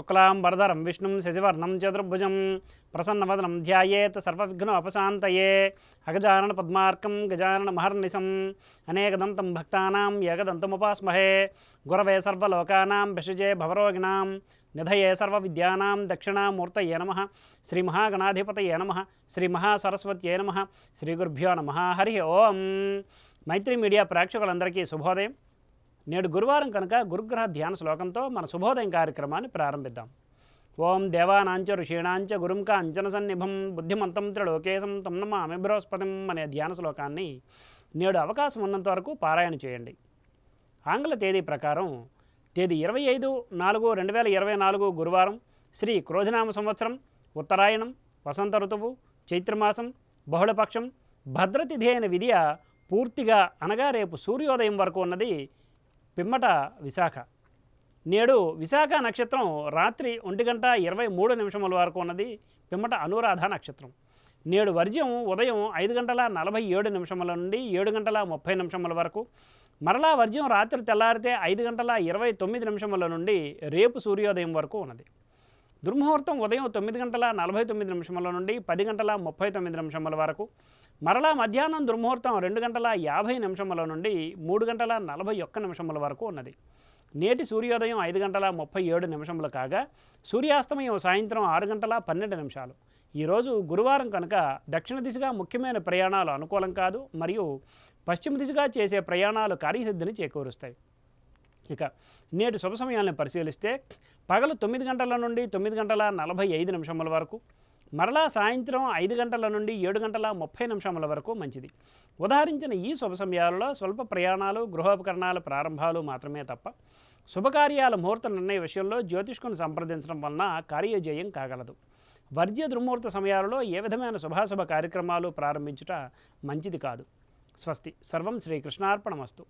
శుక్లాంబరధరం విష్ణుం శశివర్ణం చతుర్భుజం ప్రసన్నవదనం ధ్యాయేత్ సర్వవిఘ్నోపశాంతయే అగజానన పద్మార్కం గజానన మహర్నిశం అనేకదంతం భక్తానాం ఏకదంతముపాస్మహే గురవే సర్వలోకానాం భిషజే భవరోగిణాం నిధయే సర్వవిద్యానాం దక్షిణామూర్తయే నమః శ్రీ మహాగణాధిపతయే నమః శ్రీ మహాసరస్వత్యే నమః శ్రీ గురుభ్యో నమః హరి ఓం. మైత్రి మీడియా ప్రేక్షకులందరికీ శుభోదయం. నేడు గురువారం కనుక గురుగ్రహ ధ్యాన శ్లోకంతో మన శుభోదయం కార్యక్రమాన్ని ప్రారంభిద్దాం. ఓం దేవానాంచ ఋషీణాంచ గురుం కాంచన సన్నిభం బుద్ధిమంతం త్రిలోకేశం తం నమామి బృహస్పతిం అనే ధ్యాన శ్లోకాన్ని నేడు అవకాశం ఉన్నంత వరకు పారాయణ చేయండి. ఆంగ్ల తేదీ ప్రకారం తేదీ 25/4/2024 గురువారం, శ్రీ క్రోధినామ సంవత్సరం, ఉత్తరాయణం, వసంత ఋతువు, చైత్రమాసం, బహుళపక్షం, భద్రతిథి అయిన విధియ పూర్తిగా అనగా రేపు సూర్యోదయం వరకు ఉన్నది పిమ్మట విశాఖ. నేడు విశాఖ నక్షత్రం రాత్రి 1:23 వరకు ఉన్నది పిమ్మట అనురాధ నక్షత్రం. నేడు వర్జ్యం ఉదయం 5:47 నుండి 7:30 వరకు, మరలా వర్జ్యం రాత్రి తెల్లారితే 5:29 నుండి రేపు సూర్యోదయం వరకు ఉన్నది. దుర్ముహూర్తం ఉదయం 9:49 నుండి 10:39 వరకు, మరలా మధ్యాహ్నం దుర్ముహూర్తం 2:50 నుండి 3:41 వరకు ఉన్నది. నేటి సూర్యోదయం 5:37 కాగా సూర్యాస్తమయం సాయంత్రం 6:12. ఈరోజు గురువారం కనుక దక్షిణ దిశగా ముఖ్యమైన ప్రయాణాలు అనుకూలం కాదు, మరియు పశ్చిమ దిశగా చేసే ప్రయాణాలు కార్యసిద్ధిని చేకూరుస్తాయి. ఇక నేటి శుభ సమయాలను పరిశీలిస్తే పగలు 9 గంటల నుండి 9:45 వరకు, మరలా సాయంత్రం 5 గంటల నుండి 7:30 వరకు మంచిది. ఉదాహరించిన ఈ శుభ సమయాలలో స్వల్ప ప్రయాణాలు, గృహోపకరణాల ప్రారంభాలు మాత్రమే తప్ప శుభకార్యాల ముహూర్త నిర్ణయ విషయంలో జ్యోతిష్కుని సంప్రదించడం వలన కార్యజయం కాగలదు. వర్జ్య దుర్ముహూర్త సమయాలలో ఏ విధమైన శుభాశుభ కార్యక్రమాలు ప్రారంభించుట మంచిది కాదు. స్వస్తి. సర్వం శ్రీకృష్ణార్పణమస్తు.